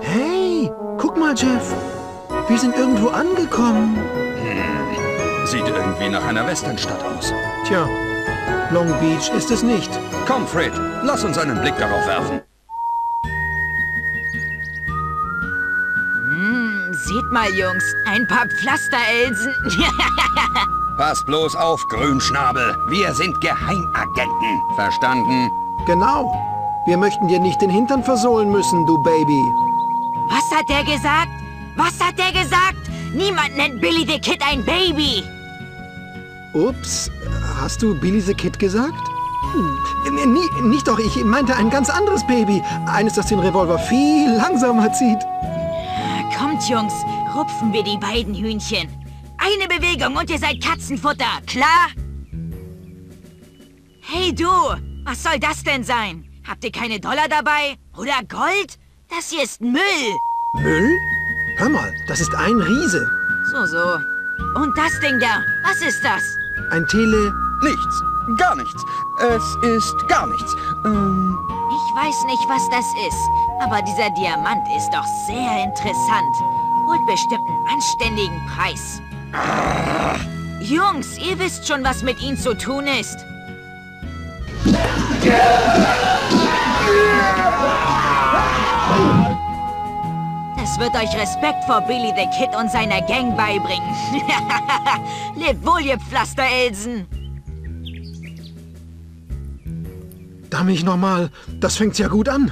Hey, guck mal, Jeff. Wir sind irgendwo angekommen. Sieht irgendwie nach einer Westernstadt aus. Tja, Long Beach ist es nicht. Komm, Fred, lass uns einen Blick darauf werfen. Seht mal, Jungs, ein paar Pflasterelsen. Pass bloß auf, Grünschnabel. Wir sind Geheimagenten. Verstanden? Genau. Wir möchten dir nicht den Hintern versohlen müssen, du Baby. Was hat der gesagt? Was hat der gesagt? Niemand nennt Billy the Kid ein Baby. Ups, hast du Billy the Kid gesagt? Nicht doch, ich meinte ein ganz anderes Baby. Eines, das den Revolver viel langsamer zieht. Kommt, Jungs, rupfen wir die beiden Hühnchen. Eine Bewegung und ihr seid Katzenfutter, klar? Hey du, was soll das denn sein? Habt ihr keine Dollar dabei? Oder Gold? Das hier ist Müll. Müll? Hör mal, das ist ein Riese. So. Und das Ding da, was ist das? Ein Nichts. Gar nichts. Es ist gar nichts. Ich weiß nicht, was das ist, aber dieser Diamant ist doch sehr interessant. Holt bestimmt einen anständigen Preis. Jungs, ihr wisst schon, was mit ihm zu tun ist. Das wird euch Respekt vor Billy the Kid und seiner Gang beibringen. Lebt wohl, ihr Pflasterelsen. Da mich nochmal, das fängt ja gut an.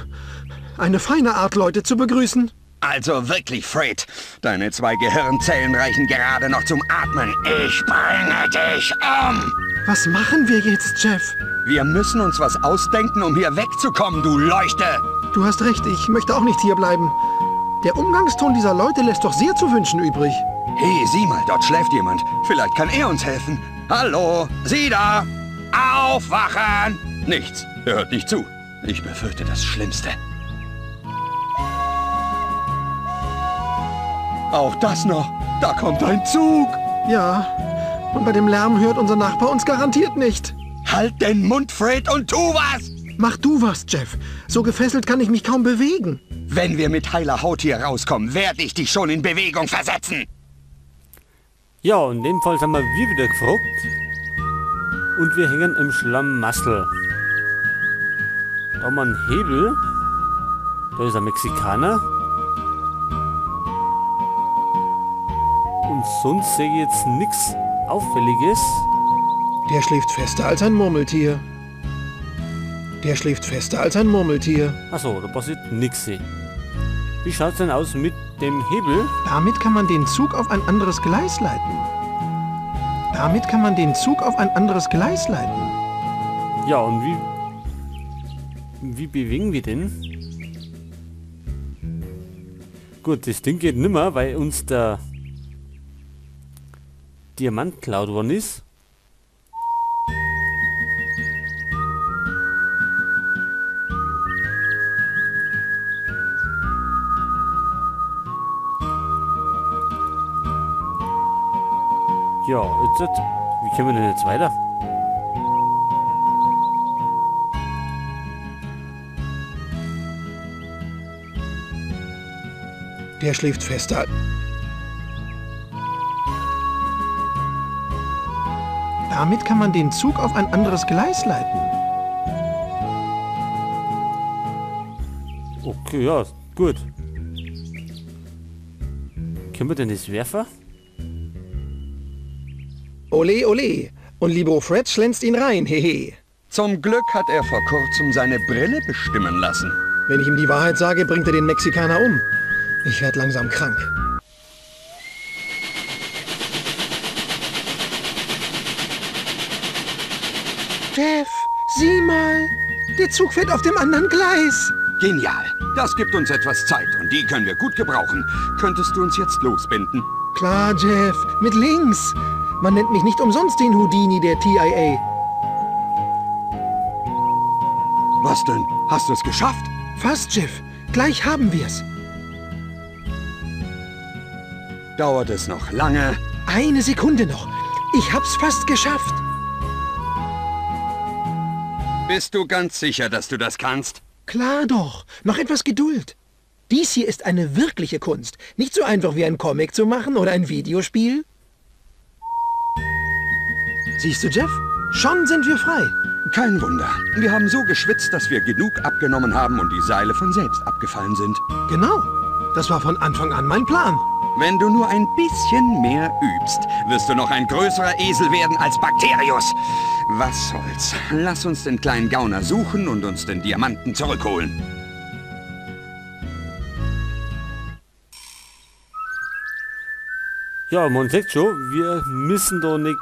Eine feine Art, Leute zu begrüßen. Also wirklich, Fred. Deine 2 Gehirnzellen reichen gerade noch zum Atmen. Ich bringe dich um. Was machen wir jetzt, Jeff? Wir müssen uns was ausdenken, um hier wegzukommen, du Leuchte. Du hast recht, ich möchte auch nicht hier bleiben. Der Umgangston dieser Leute lässt doch sehr zu wünschen übrig. Hey, sieh mal, dort schläft jemand. Vielleicht kann er uns helfen. Hallo, Sie da? Aufwachen! Nichts, er hört nicht zu. Ich befürchte das Schlimmste. Auch das noch. Da kommt ein Zug. Ja, und bei dem Lärm hört unser Nachbar uns garantiert nicht. Halt den Mund, Fred, und tu was! Mach du was, Jeff. So gefesselt kann ich mich kaum bewegen. Wenn wir mit heiler Haut hier rauskommen, werde ich dich schon in Bewegung versetzen. Ja, in dem Fall sind wir wieder gefragt. Und wir hängen im Schlamassel. Da haben wir einen Hebel. Da ist ein Mexikaner. Und sonst sehe ich jetzt nichts Auffälliges. Der schläft fester als ein Murmeltier. Der schläft fester als ein Murmeltier. Achso, da passiert nichts. Wie schaut es denn aus mit dem Hebel? Damit kann man den Zug auf ein anderes Gleis leiten. Damit kann man den Zug auf ein anderes Gleis leiten. Ja, und wie bewegen wir den? Gut, das Ding geht nimmer, weil uns der Diamant geklaut worden ist. Ja, jetzt, wie kommen wir denn jetzt weiter? Der schläft fester. Damit kann man den Zug auf ein anderes Gleis leiten. Okay, ja, gut. Können wir denn das werfen? Ole, ole. Und Libero Fred schlänzt ihn rein, hehe. Zum Glück hat er vor kurzem seine Brille bestimmen lassen. Wenn ich ihm die Wahrheit sage, bringt er den Mexikaner um. Ich werde langsam krank. Jeff, sieh mal. Der Zug fährt auf dem anderen Gleis. Genial. Das gibt uns etwas Zeit und die können wir gut gebrauchen. Könntest du uns jetzt losbinden? Klar, Jeff. Mit links. Man nennt mich nicht umsonst den Houdini der TIA. Was denn? Hast du es geschafft? Fast, Jeff. Gleich haben wir's. Dauert es noch lange? Eine Sekunde noch. Ich hab's fast geschafft. Bist du ganz sicher, dass du das kannst? Klar doch. Noch etwas Geduld. Dies hier ist eine wirkliche Kunst. Nicht so einfach wie ein Comic zu machen oder ein Videospiel. Siehst du, Jeff? Schon sind wir frei. Kein Wunder. Wir haben so geschwitzt, dass wir genug abgenommen haben und die Seile von selbst abgefallen sind. Genau. Das war von Anfang an mein Plan. Wenn du nur ein bisschen mehr übst, wirst du noch ein größerer Esel werden als Bakterius. Was soll's? Lass uns den kleinen Gauner suchen und uns den Diamanten zurückholen. Ja, man sieht schon, wir müssen da nicht...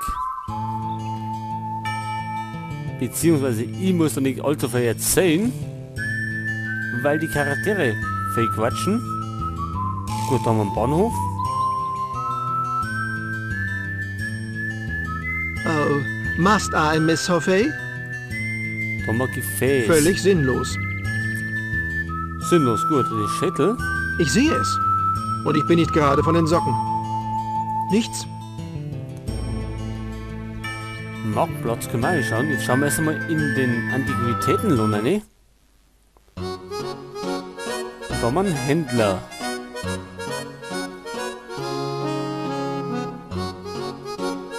Beziehungsweise ich muss da nicht allzu viel erzählen, weil die Charaktere viel quatschen. Gut, da haben wir einen Bahnhof. Oh, must I, Miss Hoffey? Da haben wir Gefäß. Völlig sinnlos. Sinnlos, gut. Die Schädel. Ich sehe es. Und ich bin nicht gerade von den Socken. Nichts. Marktplatz können wir auch schauen. Jetzt schauen wir erst einmal in den Antiquitätenlohn rein. Und da haben wir einen Händler.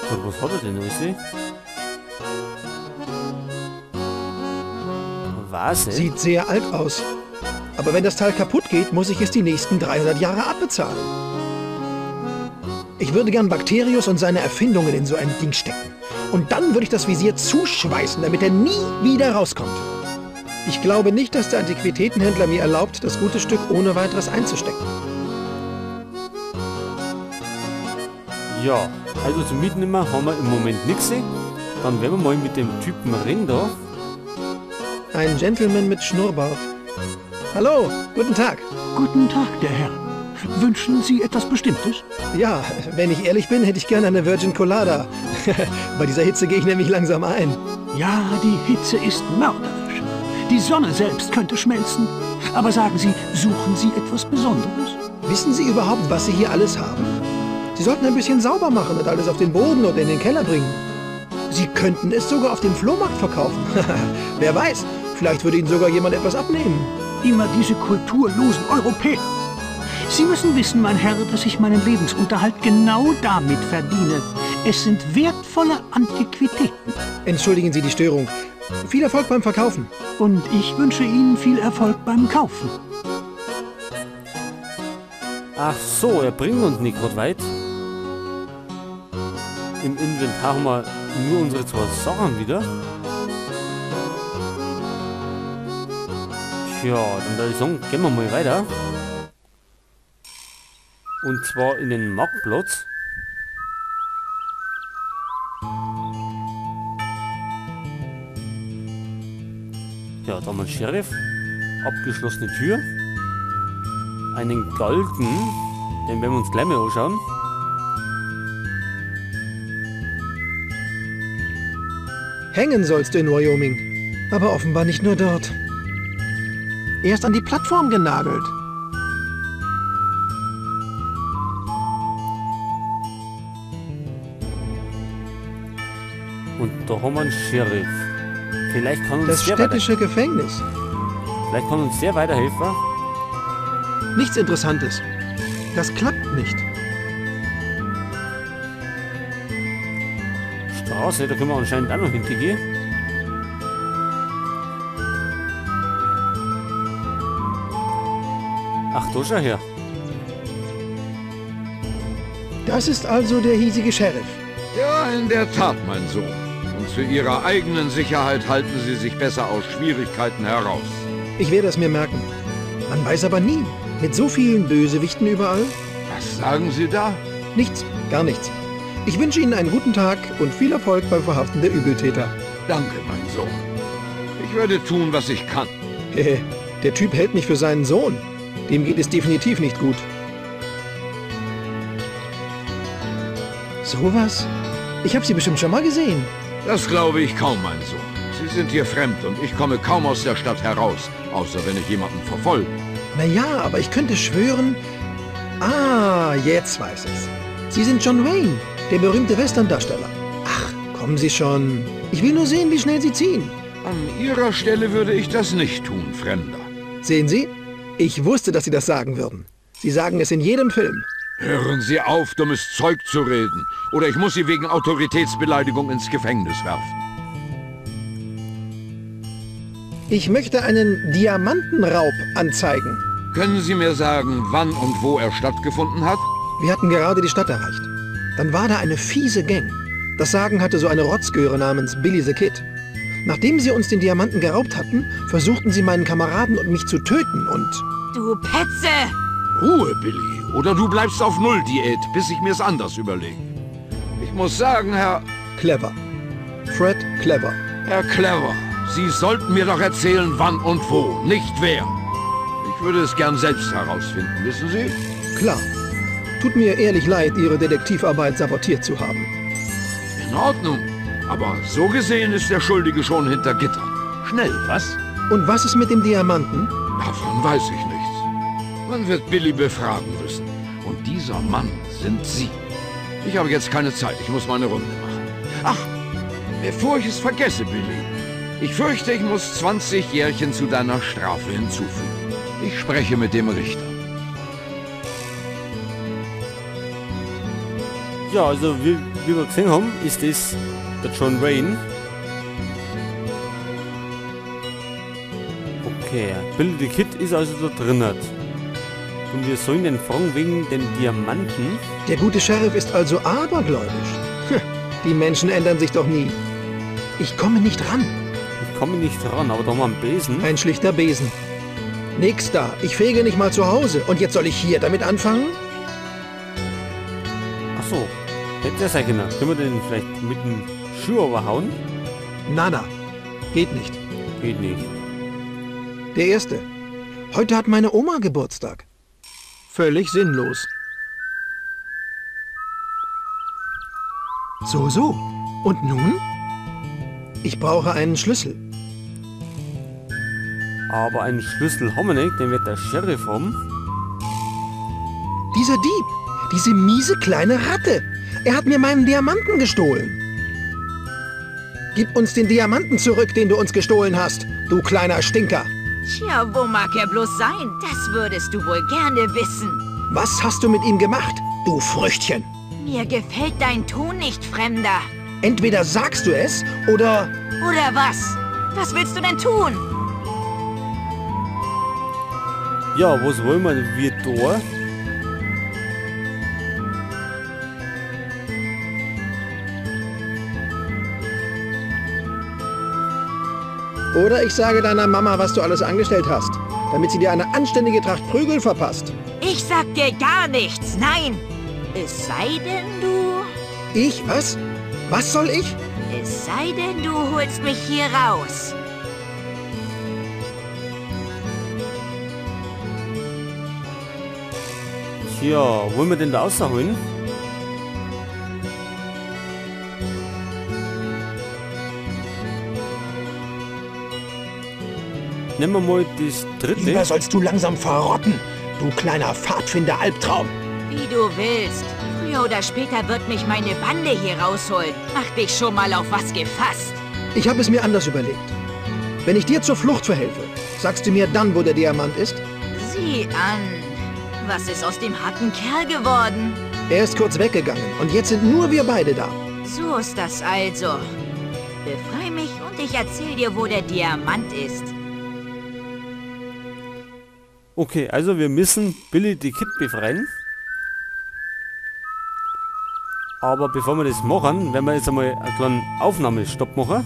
Gut, was hat er denn alles? Vase? Sieht sehr alt aus. Aber wenn das Teil kaputt geht, muss ich es die nächsten 300 Jahre abbezahlen. Ich würde gern Bakterius und seine Erfindungen in so ein Ding stecken. Und dann würde ich das Visier zuschweißen, damit er nie wieder rauskommt. Ich glaube nicht, dass der Antiquitätenhändler mir erlaubt, das gute Stück ohne weiteres einzustecken. Ja, also zum Mitnehmen haben wir im Moment nichts. Dann werden wir mal mit dem Typen reden da. Ein Gentleman mit Schnurrbart. Hallo, guten Tag. Guten Tag, der Herr. Wünschen Sie etwas Bestimmtes? Ja, wenn ich ehrlich bin, hätte ich gerne eine Virgin Colada. Bei dieser Hitze gehe ich nämlich langsam ein. Ja, die Hitze ist mörderisch. Die Sonne selbst könnte schmelzen. Aber sagen Sie, suchen Sie etwas Besonderes? Wissen Sie überhaupt, was Sie hier alles haben? Sie sollten ein bisschen sauber machen und alles auf den Boden oder in den Keller bringen. Sie könnten es sogar auf dem Flohmarkt verkaufen. Wer weiß, vielleicht würde Ihnen sogar jemand etwas abnehmen. Immer diese kulturlosen Europäer. Sie müssen wissen, mein Herr, dass ich meinen Lebensunterhalt genau damit verdiene. Es sind wertvolle Antiquitäten. Entschuldigen Sie die Störung. Viel Erfolg beim Verkaufen. Und ich wünsche Ihnen viel Erfolg beim Kaufen. Ach so, er bringt uns nicht gerade weit. Im Inventar haben wir nur unsere zwei Sachen wieder. Tja, dann würde ich sagen, gehen wir mal weiter. Und zwar in den Marktplatz. Ja, da haben wir einen Sheriff. Abgeschlossene Tür. Einen Galgen. Den werden wir uns gleich mal anschauen. Hängen sollst du in Wyoming. Aber offenbar nicht nur dort. Er ist an die Plattform genagelt. Und da haben wir einen Sheriff. Vielleicht kann uns Das der städtische Gefängnis. Vielleicht kann uns der weiterhelfen. Nichts Interessantes. Das klappt nicht. Straße, da können wir anscheinend auch noch hintergehen. Ach, da schau her. Das ist also der hiesige Sheriff. Ja, in der Tat, mein Sohn. Und zu Ihrer eigenen Sicherheit halten Sie sich besser aus Schwierigkeiten heraus. Ich werde es mir merken. Man weiß aber nie. Mit so vielen Bösewichten überall. Was sagen Sie da? Nichts, gar nichts. Ich wünsche Ihnen einen guten Tag und viel Erfolg beim Verhaften der Übeltäter. Danke, mein Sohn. Ich werde tun, was ich kann. Der Typ hält mich für seinen Sohn. Dem geht es definitiv nicht gut. Sowas? Ich habe Sie bestimmt schon mal gesehen. Das glaube ich kaum, mein Sohn. Sie sind hier fremd und ich komme kaum aus der Stadt heraus, außer wenn ich jemanden verfolge. Naja, aber ich könnte schwören... Ah, jetzt weiß ich's. Sie sind John Wayne, der berühmte Western-Darsteller. Ach, kommen Sie schon. Ich will nur sehen, wie schnell Sie ziehen. An Ihrer Stelle würde ich das nicht tun, Fremder. Sehen Sie? Ich wusste, dass Sie das sagen würden. Sie sagen es in jedem Film. Hören Sie auf, dummes Zeug zu reden. Oder ich muss Sie wegen Autoritätsbeleidigung ins Gefängnis werfen. Ich möchte einen Diamantenraub anzeigen. Können Sie mir sagen, wann und wo er stattgefunden hat? Wir hatten gerade die Stadt erreicht. Dann war da eine fiese Gang. Das Sagen hatte so eine Rotzgöre namens Billy the Kid. Nachdem sie uns den Diamanten geraubt hatten, versuchten sie meinen Kameraden und mich zu töten und... Du Petze! Ruhe, Billy. Oder du bleibst auf Null-Diät, bis ich mir's anders überlege. Ich muss sagen, Clever. Fred Clever. Herr Clever, Sie sollten mir doch erzählen, wann und wo, nicht wer. Ich würde es gern selbst herausfinden, wissen Sie? Klar. Tut mir ehrlich leid, Ihre Detektivarbeit sabotiert zu haben. In Ordnung. Aber so gesehen ist der Schuldige schon hinter Gittern. Schnell, was? Und was ist mit dem Diamanten? Davon weiß ich nichts. Man wird Billy befragen müssen. Und dieser Mann sind Sie. Ich habe jetzt keine Zeit. Ich muss meine Runde machen. Ach, bevor ich es vergesse, Billy. Ich fürchte, ich muss 20 Jährchen zu deiner Strafe hinzufügen. Ich spreche mit dem Richter. Ja, also wie wir gesehen haben, ist das der John Wayne. Okay, Billy the Kid ist also da drinnen. Und wir sollen den fragen wegen den Diamanten. Der gute Sheriff ist also abergläubisch. Die Menschen ändern sich doch nie. Ich komme nicht ran. Ich komme nicht ran, aber da haben wir einen Besen. Ein schlichter Besen. Nix da. Ich fege nicht mal zu Hause. Und jetzt soll ich hier damit anfangen? Ach so, hätte ja sein können. Können wir den vielleicht mit dem Schuh überhauen? Nana. Geht nicht. Geht nicht. Der erste. Heute hat meine Oma Geburtstag. Völlig sinnlos. So. Und nun? Ich brauche einen Schlüssel. Aber einen Schlüssel haben wir nicht, den wird der Sheriff haben. Dieser Dieb. Diese miese kleine Ratte. Er hat mir meinen Diamanten gestohlen. Gib uns den Diamanten zurück, den du uns gestohlen hast, du kleiner Stinker. Tja, wo mag er bloß sein? Das würdest du wohl gerne wissen. Was hast du mit ihm gemacht, du Früchtchen? Mir gefällt dein Ton nicht, Fremder. Entweder sagst du es, oder... Oder was? Was willst du denn tun? Ja, was wollen wir da? Oder ich sage deiner Mama, was du alles angestellt hast, damit sie dir eine anständige Tracht Prügel verpasst. Ich sag dir gar nichts, nein. Es sei denn, du... Ich? Was? Was soll ich? Es sei denn, du holst mich hier raus. Tja, wollen wir den da rausholen? Nehmen wir mal das dritte. Lieber sollst du langsam verrotten, du kleiner Pfadfinder-Albtraum. Wie du willst. Früher oder später wird mich meine Bande hier rausholen. Mach dich schon mal auf was gefasst. Ich habe es mir anders überlegt. Wenn ich dir zur Flucht verhelfe, sagst du mir dann, wo der Diamant ist? Sieh an. Was ist aus dem harten Kerl geworden? Er ist kurz weggegangen und jetzt sind nur wir beide da. So ist das also. Befrei mich und ich erzähl dir, wo der Diamant ist. Okay, also wir müssen Billy the Kid befreien. Aber bevor wir das machen, werden wir jetzt einmal einen kleinen Aufnahmestopp machen.